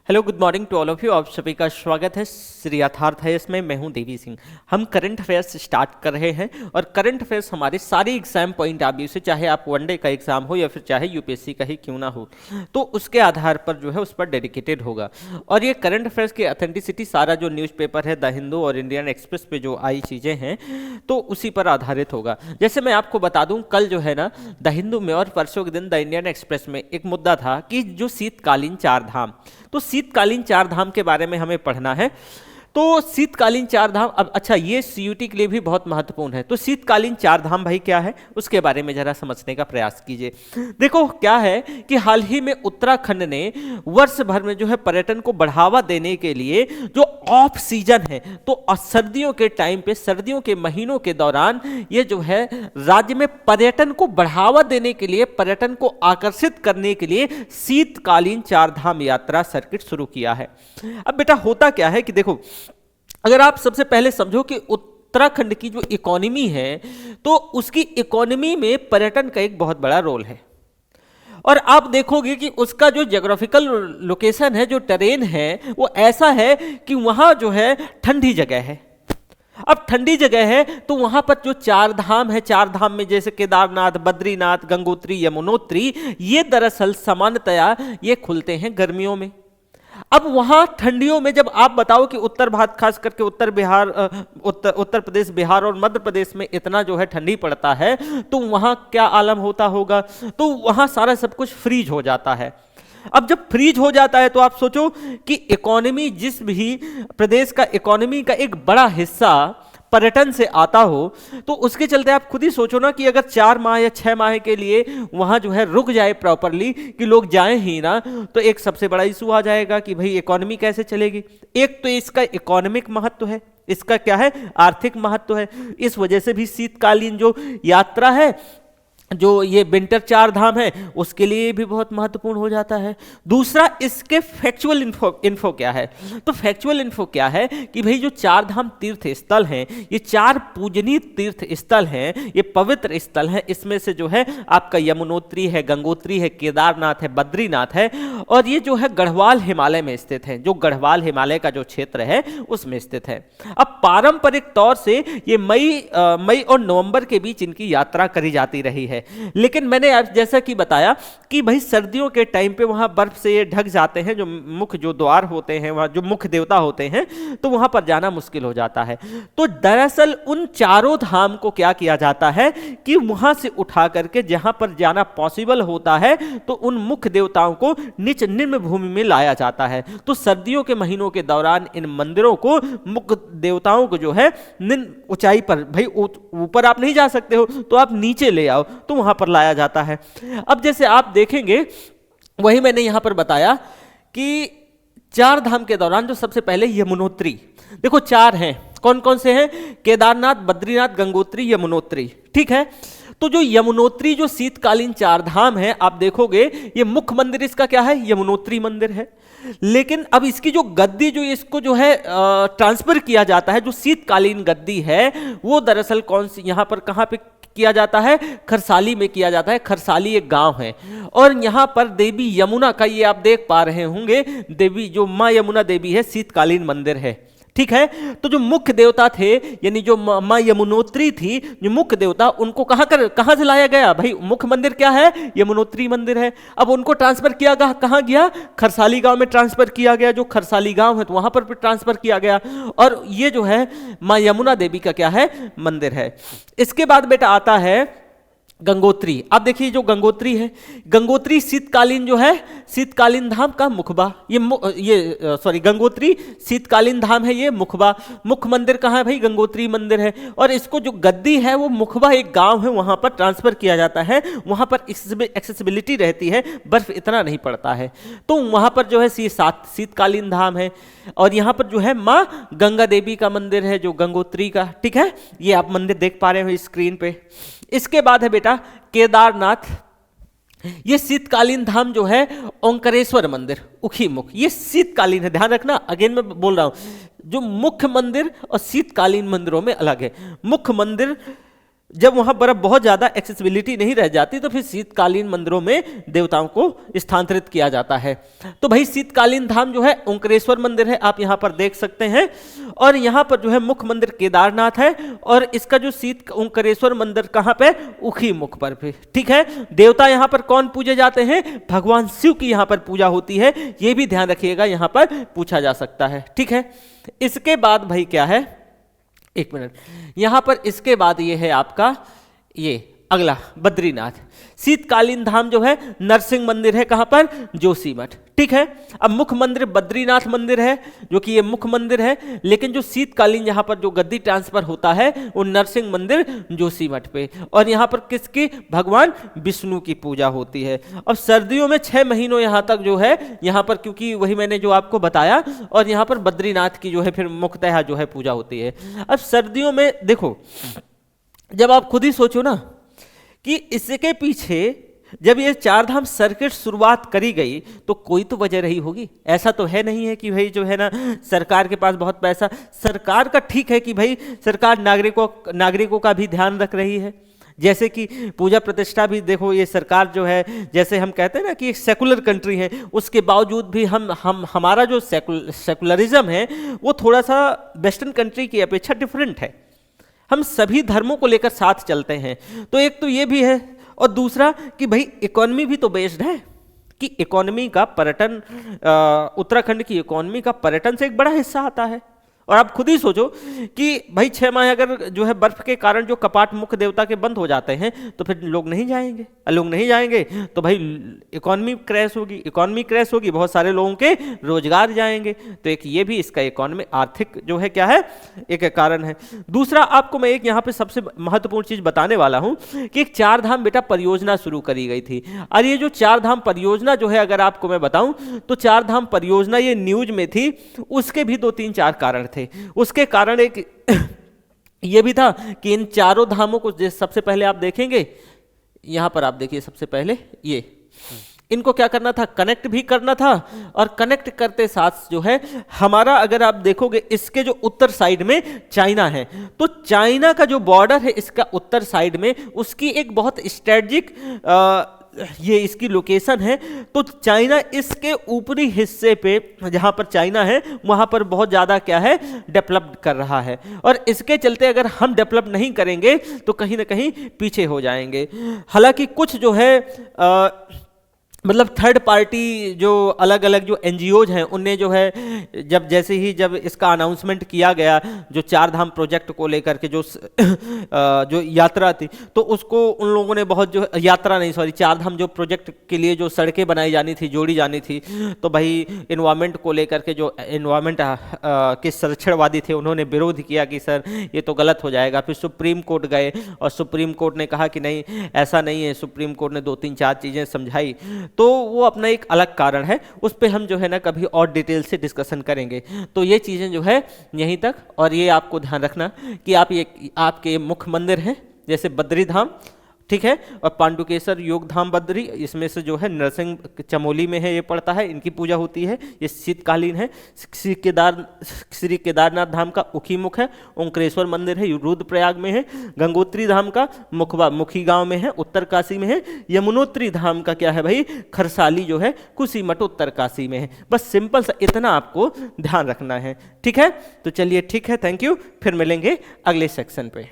Hello good morning to all of you. आप सभी का स्वागत है श्री यथार्थ है इसमें। मैं हूं देवी सिंह। हम करंट अफेयर्स स्टार्ट कर रहे हैं और करंट अफेयर्स हमारे सारे एग्जाम पॉइंट ऑफ व्यू से, चाहे आप वनडे का एग्जाम हो या फिर चाहे यूपीएससी का ही क्यों ना हो, तो उसके आधार पर जो है उस पर डेडिकेटेड होगा। और ये करंट अफेयर्स की ऑथेंटिसिटी सारा जो न्यूज़पेपर है द हिंदू और इंडियन एक्सप्रेस पे जो आई चीज़ें हैं तो उसी पर आधारित होगा। जैसे मैं आपको बता दूं, कल जो है ना द हिंदू में और परसों के दिन द इंडियन एक्सप्रेस में एक मुद्दा था कि जो शीतकालीन चार धाम, तो शीतकालीन चार धाम के बारे में हमें पढ़ना है। तो शीतकालीन चार धाम, अब अच्छा ये सीयूटी के लिए भी बहुत महत्वपूर्ण है। तो शीतकालीन चार धाम भाई क्या है, उसके बारे में जरा समझने का प्रयास कीजिए। देखो क्या है कि हाल ही में उत्तराखंड ने वर्ष भर में जो है पर्यटन को बढ़ावा देने के लिए जो ऑफ सीजन है, तो सर्दियों के टाइम पे, सर्दियों के महीनों के दौरान ये जो है राज्य में पर्यटन को बढ़ावा देने के लिए, पर्यटन को आकर्षित करने के लिए शीतकालीन चार धाम यात्रा सर्किट शुरू किया है। अब बेटा होता क्या है कि देखो, अगर आप सबसे पहले समझो कि उत्तराखंड की जो इकोनॉमी है, तो उसकी इकोनॉमी में पर्यटन का एक बहुत बड़ा रोल है। और आप देखोगे कि उसका जो ज्योग्राफिकल लोकेशन है, जो टेरेन है, वो ऐसा है कि वहां जो है ठंडी जगह है। अब ठंडी जगह है तो वहां पर जो चार धाम है, चार धाम में जैसे केदारनाथ, बद्रीनाथ, गंगोत्री, यमुनोत्री, ये दरअसल सामान्यतया ये खुलते हैं गर्मियों में। अब वहां ठंडियों में जब आप बताओ कि उत्तर भारत, खास करके उत्तर प्रदेश, बिहार और मध्य प्रदेश में इतना जो है ठंडी पड़ता है, तो वहां क्या आलम होता होगा, तो वहां सारा सब कुछ फ्रीज हो जाता है। अब जब फ्रीज हो जाता है तो आप सोचो कि इकोनॉमी, जिस भी प्रदेश का इकोनॉमी का एक बड़ा हिस्सा पर्यटन से आता हो, तो उसके चलते आप खुद ही सोचो ना कि अगर 4 माह या 6 माह के लिए वहां जो है रुक जाए प्रॉपरली, कि लोग जाएं ही ना, तो एक सबसे बड़ा इशू आ जाएगा कि भाई इकोनॉमी कैसे चलेगी। एक तो इसका इकोनॉमिक महत्व है, इसका क्या है, आर्थिक महत्व है। इस वजह से भी शीतकालीन जो यात्रा है, जो ये विंटर चार धाम है, उसके लिए भी बहुत महत्वपूर्ण हो जाता है। दूसरा, इसके फैक्चुअल इन्फो क्या है, तो फैक्चुअल इन्फो क्या है कि भाई जो चार धाम तीर्थ स्थल हैं, ये चार पूजनीय तीर्थ स्थल हैं, ये पवित्र स्थल हैं। इसमें से जो है आपका यमुनोत्री है, गंगोत्री है, केदारनाथ है, बद्रीनाथ है, और ये जो है गढ़वाल हिमालय में स्थित है। जो गढ़वाल हिमालय का जो क्षेत्र है उसमें स्थित है। अब पारंपरिक तौर से ये मई और नवंबर के बीच इनकी यात्रा करी जाती रही है। लेकिन मैंने जैसा कि बताया कि भाई सर्दियों के टाइम पे वहां बर्फ से ये ढक जाते हैं, जो मुख्य जो द्वार होते हैं, वहां जो मुख्य देवता होते हैं, तो वहां पर जाना मुश्किल हो जाता है। तो दरअसल उन चारों धाम को क्या किया जाता है कि वहां से उठा करके जहां पर जाना पॉसिबल होता है, तो उन मुख्य देवताओं को निम्न भूमि में लाया जाता है। तो सर्दियों के महीनों के दौरान इन मंदिरों को, मुख्य देवताओं को जो है निम्न ऊंचाई पर, भाई ऊपर आप नहीं जा सकते हो तो आप नीचे ले आओ, तो वहां पर लाया जाता है। अब जैसे आप देखेंगे, वही मैंने यहां पर बताया कि चार धाम के दौरान जो सबसे पहले यमुनोत्री, देखो चार हैं, कौन कौन से हैं, केदारनाथ, बद्रीनाथ, गंगोत्री, यमुनोत्री, ठीक है। तो जो यमुनोत्री जो शीतकालीन चार धाम है, आप देखोगे ये मुख्य मंदिर इसका क्या है, यमुनोत्री मंदिर है। लेकिन अब इसकी जो गद्दी, जो इसको जो है ट्रांसफर किया जाता है, जो शीतकालीन गद्दी है, वो दरअसल कौन सी, यहां पर कहां पे किया जाता है, खरसाली में किया जाता है। खरसाली एक गांव है और यहां पर देवी यमुना का, ये आप देख पा रहे होंगे, देवी जो मां यमुना देवी है, शीतकालीन मंदिर है, ठीक है। तो जो मुख्य देवता थे, यानी जो मां यमुनोत्री थी, जो मुख्य देवता, उनको कहां से लाया गया, भाई मुख्य मंदिर क्या है, यमुनोत्री मंदिर है। अब उनको ट्रांसफर किया गया, कहां गया, खरसाली गांव में ट्रांसफर किया गया। जो खरसाली गांव है तो वहां पर ट्रांसफर किया गया, और ये जो है मां यमुना देवी का क्या है, मंदिर है। इसके बाद बेटा आता है गंगोत्री। अब देखिए जो गंगोत्री है, गंगोत्री शीतकालीन जो है, शीतकालीन धाम का मुखबा, गंगोत्री शीतकालीन धाम है, ये मुखबा। मुख्य मंदिर कहाँ है भाई, गंगोत्री मंदिर है। और इसको जो गद्दी है, वो मुखबा एक गांव है, वहां पर ट्रांसफर किया जाता है। वहां पर एक्सेसिबिलिटी रहती है, बर्फ इतना नहीं पड़ता है, तो वहां पर जो है शीतकालीन धाम है। और यहाँ पर जो है माँ गंगा देवी का मंदिर है, जो गंगोत्री का, ठीक है। ये आप मंदिर देख पा रहे हो स्क्रीन पे। इसके बाद है बेटा केदारनाथ। ये शीतकालीन धाम जो है, ओंकारेश्वर मंदिर, उखीमुख, ये शीतकालीन है, ध्यान रखना, अगेन मैं बोल रहा हूं, जो मुख्य मंदिर और शीतकालीन मंदिरों में अलग है। मुख्य मंदिर जब वहां बर्फ बहुत ज्यादा एक्सेसिबिलिटी नहीं रह जाती तो फिर शीतकालीन मंदिरों में देवताओं को स्थानांतरित किया जाता है। तो भाई शीतकालीन धाम जो है ओंकारेश्वर मंदिर है, आप यहां पर देख सकते हैं। और यहां पर जो है मुख्य मंदिर केदारनाथ है, और इसका जो शीत ओंकारेश्वर मंदिर कहां पे, उखी मुख पर भी, ठीक है। देवता यहां पर कौन पूजे जाते हैं, भगवान शिव की यहां पर पूजा होती है, यह भी ध्यान रखिएगा, यहां पर पूछा जा सकता है, ठीक है। इसके बाद भाई क्या है, एक मिनट, यहां पर इसके बाद ये है आपका, ये अगला बद्रीनाथ शीतकालीन धाम जो है नरसिंह मंदिर है, कहां पर, जोशीमठ, ठीक है। अब मुख्य मंदिर बद्रीनाथ मंदिर है, जो कि ये मुख्य मंदिर है, लेकिन जो शीतकालीन यहां पर जो गद्दी ट्रांसफर होता है वो नरसिंह मंदिर जोशीमठ पे, और यहां पर किसकी, भगवान विष्णु की पूजा होती है। अब सर्दियों में 6 महीनों यहां तक जो है यहां पर, क्योंकि वही मैंने जो आपको बताया, और यहां पर बद्रीनाथ की जो है फिर मुख्यतः जो है पूजा होती है। अब सर्दियों में देखो, जब आप खुद ही सोचो ना कि इसके पीछे जब ये चार धाम सर्किट शुरुआत करी गई तो कोई तो वजह रही होगी। ऐसा तो है नहीं है कि भाई जो है ना सरकार के पास बहुत पैसा, सरकार का ठीक है कि भाई सरकार नागरिकों का भी ध्यान रख रही है, जैसे कि पूजा प्रतिष्ठा भी देखो, ये सरकार जो है, जैसे हम कहते हैं ना कि एक सेकुलर कंट्री है, उसके बावजूद भी हमारा जो सेकुलरिज्म है वो थोड़ा सा वेस्टर्न कंट्री की अपेक्षा डिफरेंट है। हम सभी धर्मों को लेकर साथ चलते हैं। तो एक तो ये भी है, और दूसरा कि भाई इकोनॉमी भी तो बेस्ड है, कि इकोनॉमी का पर्यटन, उत्तराखंड की इकोनॉमी का पर्यटन से एक बड़ा हिस्सा आता है। और आप खुद ही सोचो कि भाई 6 माह अगर जो है बर्फ के कारण जो कपाट मुख्य देवता के बंद हो जाते हैं तो फिर लोग नहीं जाएंगे, लोग नहीं जाएंगे तो भाई इकोनॉमी क्रैश होगी, बहुत सारे लोगों के रोजगार जाएंगे। तो एक ये भी इसका इकोनॉमी आर्थिक जो है क्या है, एक कारण है। दूसरा आपको मैं एक यहाँ पे सबसे महत्वपूर्ण चीज बताने वाला हूँ कि एक 4 धाम बेटा परियोजना शुरू करी गई थी। और ये जो 4 धाम परियोजना जो है, अगर आपको मैं बताऊं तो 4 धाम परियोजना ये न्यूज में थी, उसके भी 2-3-4 कारण थे। उसके कारण एक ये भी था कि इन चारों धामों को सबसे पहले आप देखेंगे, यहां पर आप देखिए सबसे पहले ये इनको क्या करना था, कनेक्ट भी करना था। और कनेक्ट करते साथ जो है हमारा, अगर आप देखोगे इसके जो उत्तर साइड में चाइना है, तो चाइना का जो बॉर्डर है इसका उत्तर साइड में, उसकी एक बहुत स्ट्रेटजिक ये इसकी लोकेशन है। तो चाइना इसके ऊपरी हिस्से पे जहां पर चाइना है वहां पर बहुत ज्यादा क्या है, डेवलप कर रहा है। और इसके चलते अगर हम डेवलप नहीं करेंगे तो कहीं ना कहीं पीछे हो जाएंगे। हालांकि कुछ जो है मतलब थर्ड पार्टी जो अलग अलग जो एनजीओज हैं उनने जो है जब इसका अनाउंसमेंट किया गया, जो 4 धाम प्रोजेक्ट को लेकर के जो यात्रा थी, तो उसको उन लोगों ने बहुत जो यात्रा नहीं, सॉरी 4 धाम जो प्रोजेक्ट के लिए जो सड़कें बनाई जानी थी, जोड़ी जानी थी, तो भाई इन्वायरमेंट को लेकर के जो इन्वायरमेंट के संरक्षणवादी थे उन्होंने विरोध किया कि सर ये तो गलत हो जाएगा। फिर सुप्रीम कोर्ट गए और सुप्रीम कोर्ट ने कहा कि नहीं ऐसा नहीं है। सुप्रीम कोर्ट ने 2-3-4 चीज़ें समझाई, तो वो अपना एक अलग कारण है, उस पे हम जो है ना कभी और डिटेल से डिस्कशन करेंगे। तो ये चीज़ें जो है यहीं तक। और ये आपको ध्यान रखना कि आपके मुख्य मंदिर हैं जैसे बद्री धाम, ठीक है, और पांडुकेश्वर योग धाम बद्री, इसमें से जो है नरसिंह चमोली में है, ये पड़ता है, इनकी पूजा होती है, ये शीतकालीन है। श्री केदारनाथ धाम का उखीमुख है, ओंकारेश्वर मंदिर है, रुद्रप्रयाग में है। गंगोत्री धाम का मुखी गांव में है, उत्तर काशी में है। यमुनोत्री धाम का क्या है भाई, खरसाली जो है कुशीमठ उत्तर काशी में है। बस सिंपल सा इतना आपको ध्यान रखना है, ठीक है। तो चलिए ठीक है, थैंक यू, फिर मिलेंगे अगले सेक्शन पे।